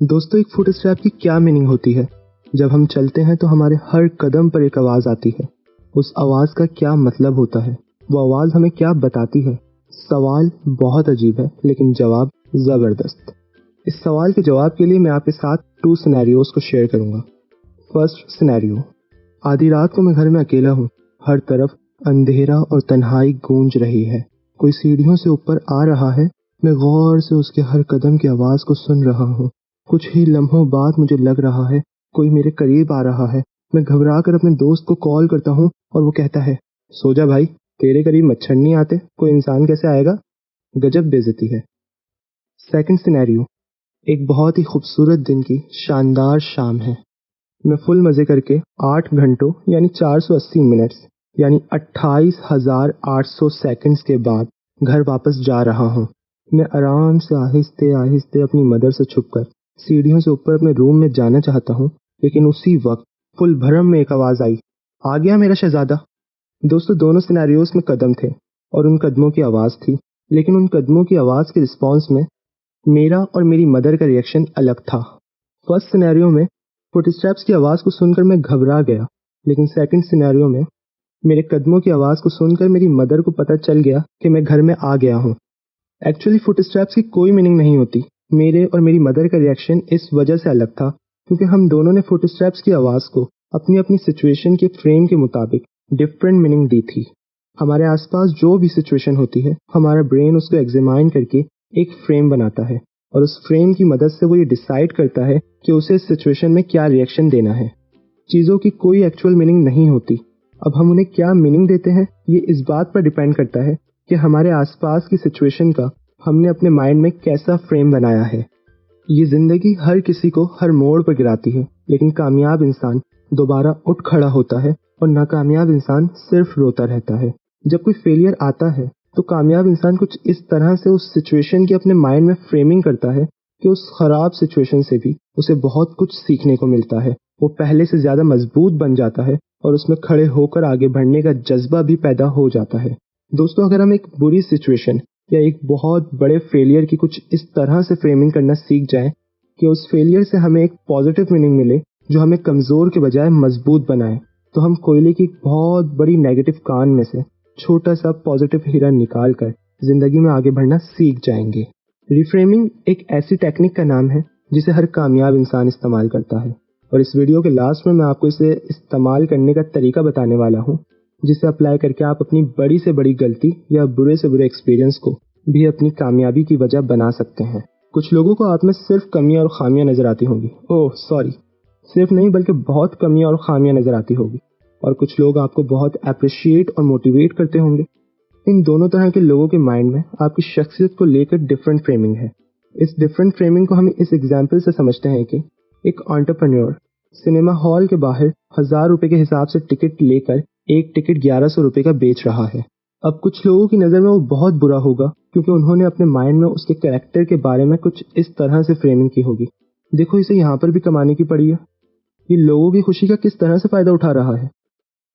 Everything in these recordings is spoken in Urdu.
دوستو ایک فوٹ اسٹیپ کی کیا میننگ ہوتی ہے؟ جب ہم چلتے ہیں تو ہمارے ہر قدم پر ایک آواز آتی ہے. اس آواز کا کیا مطلب ہوتا ہے؟ وہ آواز ہمیں کیا بتاتی ہے؟ سوال بہت عجیب ہے لیکن جواب زبردست. اس سوال کے جواب کے لیے میں آپ کے ساتھ 2 سینیریوز کو شیئر کروں گا. First scenario. آدھی رات کو میں گھر میں اکیلا ہوں. ہر طرف اندھیرا اور تنہائی گونج رہی ہے. کوئی سیڑھیوں سے اوپر آ رہا ہے. میں غور سے اس کے ہر قدم کی آواز کو سن رہا ہوں. کچھ ہی لمحوں بعد مجھے لگ رہا ہے کوئی میرے قریب آ رہا ہے. میں گھبرا کر اپنے دوست کو کال کرتا ہوں اور وہ کہتا ہے، سو جا بھائی، تیرے قریب مچھر نہیں آتے، کوئی انسان کیسے آئے گا؟ گجب بے عزتی ہے. Second scenario. ایک بہت ہی خوبصورت دن کی شاندار شام ہے. میں فل مزے کر کے 8 گھنٹوں یعنی 480 منٹس یعنی 28,800 سیکنڈز کے بعد گھر واپس جا رہا ہوں. میں آرام سے آہستہ آہستہ اپنی مدر سے چھپ کر سیڑھیوں سے اوپر اپنے روم میں جانا چاہتا ہوں، لیکن اسی وقت فل بھرم میں ایک آواز آئی، آ گیا میرا شہزادہ. دوستو دونوں سینیریوز میں قدم تھے اور ان قدموں کی آواز تھی، لیکن ان قدموں کی آواز کے رسپانس میں میرا اور میری مدر کا ریئیکشن الگ تھا. فرسٹ سینیریو میں فٹ اسٹیپس کی آواز کو سن کر میں گھبرا گیا، لیکن سیکنڈ سینیریو میں میرے قدموں کی آواز کو سن کر میری مدر کو پتہ چل گیا کہ میں گھر میں آ گیا ہوں. ایکچولی فٹ اسٹیپس کی کوئی میننگ نہیں ہوتی. میرے اور میری مدر کا ریئیکشن اس وجہ سے الگ تھا کیونکہ ہم دونوں نے فٹ اسٹیپس کی آواز کو اپنی اپنی سچویشن کے فریم کے مطابق ڈفرینٹ میننگ دی تھی. ہمارے آس پاس جو بھی سچویشن ہوتی ہے، ہمارا برین اس کو ایگزامائن کر کے ایک فریم بناتا ہے اور اس فریم کی مدد سے وہ یہ ڈیسائیڈ کرتا ہے کہ اسے اس سچویشن میں کیا ریئیکشن دینا ہے. چیزوں کی کوئی ایکچوئل میننگ نہیں ہوتی. اب ہم انہیں کیا میننگ دیتے ہیں یہ اس بات پر ڈیپینڈ کرتا ہے کہ ہمارے آس پاس کی سچویشن کا ہم نے اپنے مائنڈ میں کیسا فریم بنایا ہے. یہ زندگی ہر کسی کو ہر موڑ پر گراتی ہے، لیکن کامیاب انسان دوبارہ اٹھ کھڑا ہوتا ہے اور ناکامیاب انسان صرف روتا رہتا ہے. جب کوئی فیلئر آتا ہے تو کامیاب انسان کچھ اس طرح سے اس سچویشن کی اپنے مائنڈ میں فریمنگ کرتا ہے کہ اس خراب سچویشن سے بھی اسے بہت کچھ سیکھنے کو ملتا ہے. وہ پہلے سے زیادہ مضبوط بن جاتا ہے اور اس میں کھڑے ہو کر آگے بڑھنے کا جذبہ بھی پیدا ہو جاتا ہے. دوستو اگر ہم ایک بری سچویشن یا ایک بہت بڑے فیلئر کی کچھ اس طرح سے فریمنگ کرنا سیکھ جائیں کہ اس فیلئر سے ہمیں ایک پازیٹیو میننگ ملے جو ہمیں کمزور کے بجائے مضبوط بنائے، تو ہم کوئلے کی بہت بڑی نیگیٹو کان میں سے چھوٹا سا پازیٹیو ہیرا نکال کر زندگی میں آگے بڑھنا سیکھ جائیں گے. ریفریمنگ ایک ایسی ٹیکنک کا نام ہے جسے ہر کامیاب انسان استعمال کرتا ہے، اور اس ویڈیو کے لاسٹ میں آپ کو اسے استعمال کرنے کا طریقہ بتانے والا ہوں، جسے اپلائی کر کے آپ اپنی بڑی سے بڑی غلطی یا برے سے برے ایکسپیرینس کو بھی اپنی کامیابی کی وجہ بنا سکتے ہیں. کچھ لوگوں کو آپ میں صرف کمیاں اور خامیاں نظر آتی ہوں گی، صرف نہیں بلکہ بہت کمیاں اور خامیاں نظر آتی ہوگی، اور کچھ لوگ آپ کو بہت اپریشیٹ اور موٹیویٹ کرتے ہوں گے. ان دونوں طرح کے لوگوں کے مائنڈ میں آپ کی شخصیت کو لے کر ڈفرینٹ فریمنگ ہے. اس ڈفرینٹ فریمنگ کو ہم اس ایگزامپل سے سمجھتے ہیں کہ ایک انٹرپرینور سنیما ہال کے باہر 1000 روپے کے حساب سے ٹکٹ لے کر ایک ٹکٹ 1100 روپے کا بیچ رہا ہے. اب کچھ لوگوں کی نظر میں وہ بہت برا ہوگا کیونکہ انہوں نے اپنے مائنڈ میں اس کے کریکٹر کے بارے میں کچھ اس طرح سے فریمنگ کی ہوگی، دیکھو اسے یہاں پر بھی کمانے کی پڑی ہے، یہ لوگوں کی خوشی کا کس طرح سے فائدہ اٹھا رہا ہے.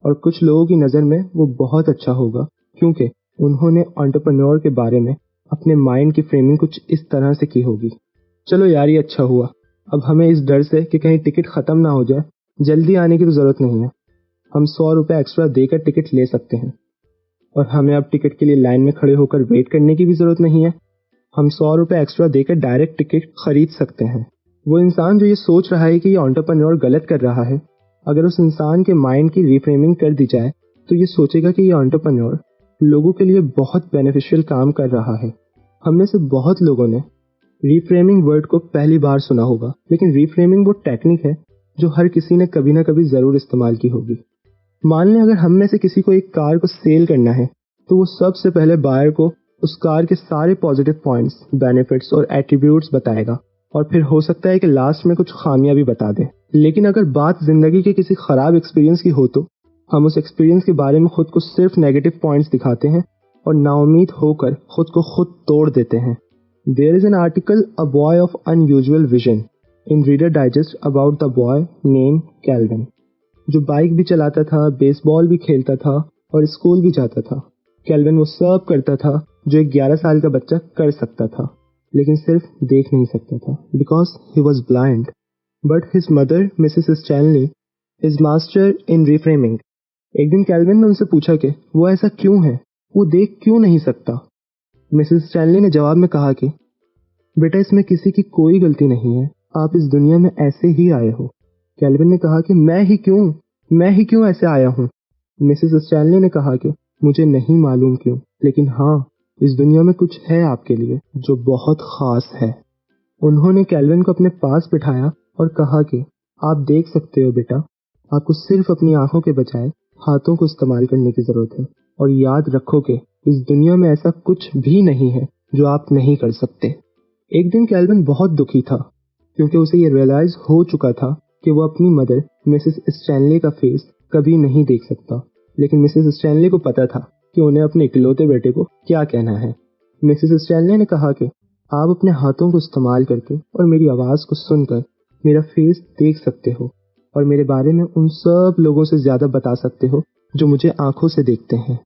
اور کچھ لوگوں کی نظر میں وہ بہت اچھا ہوگا کیونکہ انہوں نے انٹرپرینور کے بارے میں اپنے مائنڈ کی فریمنگ کچھ اس طرح سے کی ہوگی. چلو یار یہ اچھا ہوا، اب ہمیں اس ڈر سے کہ کہیں ٹکٹ ختم نہ ہو جائے جلدی آنے کی تو ضرورت نہیں ہے. ہم 100 روپے ایکسٹرا دے کر ٹکٹ لے سکتے ہیں، اور ہمیں اب ٹکٹ کے لیے لائن میں کھڑے ہو کر ویٹ کرنے کی بھی ضرورت نہیں ہے. ہم 100 روپے ایکسٹرا دے کر ڈائریکٹ ٹکٹ خرید سکتے ہیں. وہ انسان جو یہ سوچ رہا ہے کہ یہ انٹرپرینور غلط کر رہا ہے، اگر اس انسان کے مائنڈ کی ریفریمنگ کر دی جائے تو یہ سوچے گا کہ یہ انٹرپرینور لوگوں کے لیے بہت بینیفیشل کام کر رہا ہے. ہم میں سے بہت لوگوں نے ریفریمنگ ورڈ کو پہلی بار سنا ہوگا، لیکن ریفریمنگ وہ ٹیکنک ہے جو ہر کسی نے کبھی نہ کبھی ضرور استعمال کی ہوگی. مان لیں اگر ہم میں سے کسی کو ایک کار کو سیل کرنا ہے تو وہ سب سے پہلے بائر کو اس کار کے سارے پازیٹیو پوائنٹس، بینیفٹس اور ایٹریبیوٹس بتائے گا، اور پھر ہو سکتا ہے کہ لاسٹ میں کچھ خامیاں بھی بتا دے. لیکن اگر بات زندگی کے کسی خراب ایکسپیرینس کی ہو تو ہم اس ایکسپیرینس کے بارے میں خود کو صرف نیگیٹو پوائنٹس دکھاتے ہیں اور نا امید ہو کر خود کو خود توڑ دیتے ہیں. There is an article, A Boy of Unusual Vision, in Reader Digest about the boy named Calvin, جو بائک بھی چلاتا تھا، بیس بال بھی کھیلتا تھا اور اسکول بھی جاتا تھا. کیلوین وہ سب کرتا تھا جو ایک 11 سال کا بچہ کر سکتا تھا. لیکن صرف دیکھ نہیں سکتا تھا because he was blind. But his mother Mrs Stanley is master in reframing. ایک دن کیلون نے ان سے پوچھا کہ وہ ایسا کیوں ہے, وہ دیکھ کیوں نہیں سکتا. مسز اسٹینلی نے جواب میں کہا کہ بیٹا اس میں کسی کی کوئی غلطی نہیں ہے, آپ اس دنیا میں ایسے ہی آئے ہو. کیلون نے کہا کہ میں ہی کیوں ایسے آیا ہوں. مسز اسٹینلی نے کہا کہ مجھے نہیں معلوم کیوں, لیکن ہاں اس دنیا میں کچھ ہے آپ کے لیے جو بہت خاص ہے. انہوں نے کیلون کو اپنے پاس بٹھایا اور کہا کہ آپ دیکھ سکتے ہو بیٹا, آپ کو صرف اپنی آنکھوں کے بجائے ہاتھوں کو استعمال کرنے کی ضرورت ہے, اور یاد رکھو کہ اس دنیا میں ایسا کچھ بھی نہیں ہے جو آپ نہیں کر سکتے. ایک دن کیلون بہت دکھی تھا کیونکہ اسے یہ ریئلائز ہو چکا تھا کہ وہ اپنی مدر مسز اسٹینلی کا فیس کبھی نہیں دیکھ سکتا, لیکن مسز اسٹینلی کو پتا تھا کہ انہیں اپنے اکلوتے بیٹے کو کیا کہنا ہے. مسز اسٹینلی نے کہا کہ آپ اپنے ہاتھوں کو استعمال کر کے اور میری آواز کو سن کر میرا فیس دیکھ سکتے ہو, اور میرے بارے میں ان سب لوگوں سے زیادہ بتا سکتے ہو جو مجھے آنکھوں سے دیکھتے ہیں.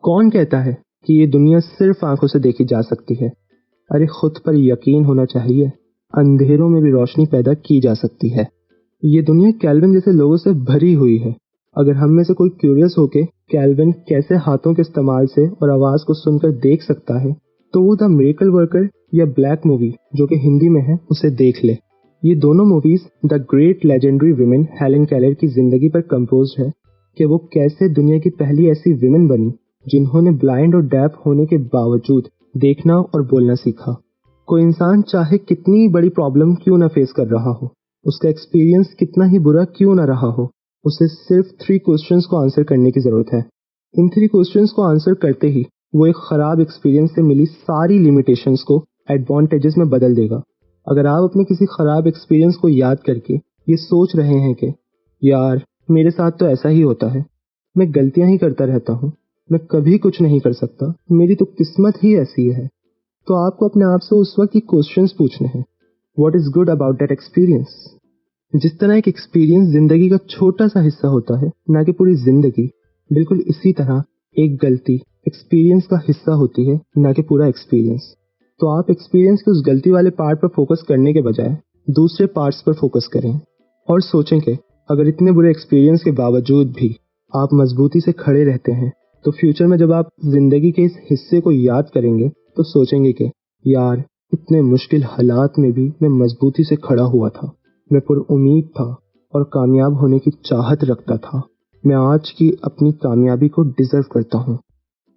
کون کہتا ہے کہ یہ دنیا صرف آنکھوں سے دیکھی جا سکتی ہے؟ ارے خود پر یقین ہونا چاہیے, اندھیروں میں بھی روشنی پیدا کی جا سکتی ہے. یہ دنیا کیلون جیسے لوگوں سے بھری ہوئی ہے. اگر ہم میں سے کوئی کیوریس ہو کے کیلون کیسے ہاتھوں کے استعمال سے اور آواز کو سن کر دیکھ سکتا ہے تو وہ دا میریکل ورکر یا بلیک مووی جو کہ ہندی میں ہے اسے دیکھ لے. یہ دونوں movies the great legendary women Helen Keller کی زندگی پر کمپوزڈ ہے کہ وہ کیسے دنیا کی پہلی ایسی ویمن بنی جنہوں نے بلائنڈ اور ڈیف ہونے کے باوجود دیکھنا اور بولنا سیکھا. کوئی انسان چاہے کتنی بڑی پرابلم کیوں نہ فیس کر رہا ہو, اس کا ایکسپیرینس کتنا ہی برا کیوں نہ رہا ہو, اسے صرف 3 کوسچنز کو آنسر کرنے کی ضرورت ہے. ان 3 کوسچنز کو آنسر کرتے ہی وہ ایک خراب ایکسپیرینس سے ملی ساری لیمیٹیشنز کو ایڈوانٹیجز میں بدل دے گا. اگر آپ اپنے کسی خراب ایکسپیرینس کو یاد کر کے یہ سوچ رہے ہیں کہ یار میرے ساتھ تو ایسا ہی ہوتا ہے, میں غلطیاں ہی کرتا رہتا ہوں, میں کبھی کچھ نہیں کر سکتا, میری تو قسمت ہی ایسی ہے, تو آپ کو اپنے آپ سے اس وقت یہ کوسچنز پوچھنے ہیں. What is good about that experience? جس طرح ایک ایکسپیرینس زندگی کا چھوٹا سا حصہ ہوتا ہے نہ کہ پوری زندگی, بالکل اسی طرح ایک غلطی ایکسپیرینس کا حصہ ہوتی ہے نہ کہ پورا ایکسپیرینس. تو آپ ایکسپیرینس کے اس غلطی والے پارٹ پر فوکس کرنے کے بجائے دوسرے پارٹس پر فوکس کریں اور سوچیں کہ اگر اتنے برے ایکسپیرینس کے باوجود بھی آپ مضبوطی سے کھڑے رہتے ہیں تو فیوچر میں جب آپ زندگی کے اس حصے کو یاد کریں گے تو سوچیں گے کہ یار اتنے مشکل حالات میں بھی میں مضبوطی سے کھڑا ہوا تھا, میں پر امید تھا اور کامیاب ہونے کی چاہت رکھتا تھا, میں آج کی اپنی کامیابی کو ڈیزرو کرتا ہوں.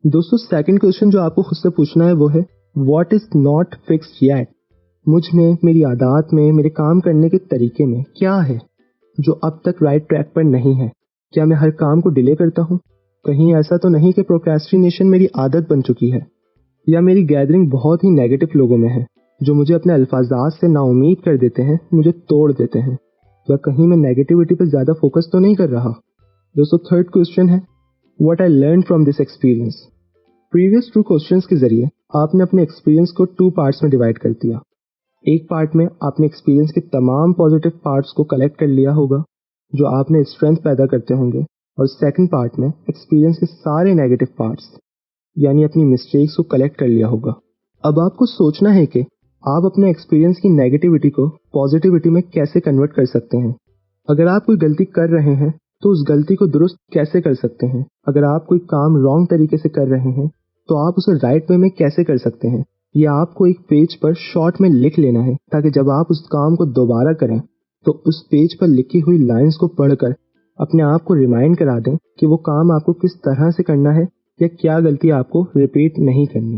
دوستو سیکنڈ کوسچن جو آپ کو خود سے پوچھنا ہے وہ ہے what is not fixed yet? مجھ میں, میری عادات میں, میرے کام کرنے کے طریقے میں کیا ہے جو اب تک رائٹ ٹریک پر نہیں ہے؟ کیا میں ہر کام کو ڈیلے کرتا ہوں؟ کہیں ایسا تو نہیں کہ پروکریسٹینیشن میری عادت بن چکی ہے؟ یا میری گیدرنگ بہت ہی نیگیٹو لوگوں میں ہے جو مجھے اپنے الفاظات سے نا امید کر دیتے ہیں, مجھے توڑ دیتے ہیں؟ یا کہیں میں نیگیٹیوٹی پر زیادہ فوکس تو نہیں کر رہا؟ دوستو تھرڈ کوسچن ہے what I learn from this experience. Previous 2 questions کے ذریعے آپ نے اپنے ایکسپیرینس کو 2 پارٹس میں ڈیوائڈ کر دیا. ایک پارٹ میں آپ نے ایکسپیرینس کے تمام پازیٹیو پارٹس کو کلیکٹ کر لیا ہوگا جو آپ نے اسٹرینتھ پیدا کرتے ہوں گے, اور سیکنڈ پارٹ میں ایکسپیرینس کے سارے نیگیٹو پارٹس یعنی اپنی مسٹیکس کو کلیکٹ کر لیا ہوگا. اب آپ کو سوچنا ہے کہ آپ اپنے ایکسپیرینس کی نیگیٹیوٹی کو پازیٹیوٹی میں کیسے کنورٹ کر سکتے ہیں. اگر آپ کوئی غلطی کر رہے ہیں تو اس غلطی کو درست کیسے کر سکتے ہیں. اگر آپ کوئی کام رانگ طریقے سے کر رہے ہیں تو آپ اسے رائٹ وے میں کیسے کر سکتے ہیں. یہ آپ کو ایک پیج پر شارٹ میں لکھ لینا ہے تاکہ جب آپ اس کام کو دوبارہ کریں تو اس پیج پر لکھی ہوئی لائنز کو پڑھ کر اپنے آپ کو ریمائنڈ کرا دیں کہ وہ کام آپ کو کس طرح سے کرنا ہے یا کیا غلطی آپ کو ریپیٹ نہیں کرنی.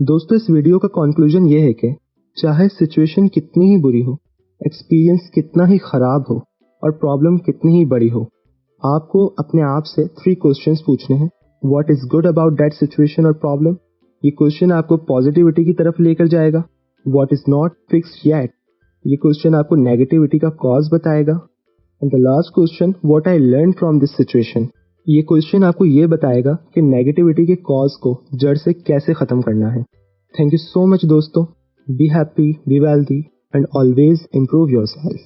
دوستو اس ویڈیو کا کنکلوژن یہ ہے کہ چاہے سچویشن کتنی ہی بری ہو, ایکسپیرینس کتنا ہی خراب ہو اور پرابلم کتنی ہی بڑی ہو, آپ کو اپنے آپ سے 3 کوسچنز پوچھنے ہیں. What is good about that situation اور پرابلم, یہ کوسچن آپ کو پازیٹیوٹی کی طرف لے کر جائے گا. What is not fixed yet, یہ کوسچن آپ کو نیگیٹیوٹی کا کاز بتائے گا. And the last question what I learn from this situation, یہ کوسچن آپ کو یہ بتائے گا کہ نیگیٹیوٹی کے کاز کو جڑ سے کیسے ختم کرنا ہے. تھینک یو سو مچ دوستو. Be happy, be healthy and always improve your self.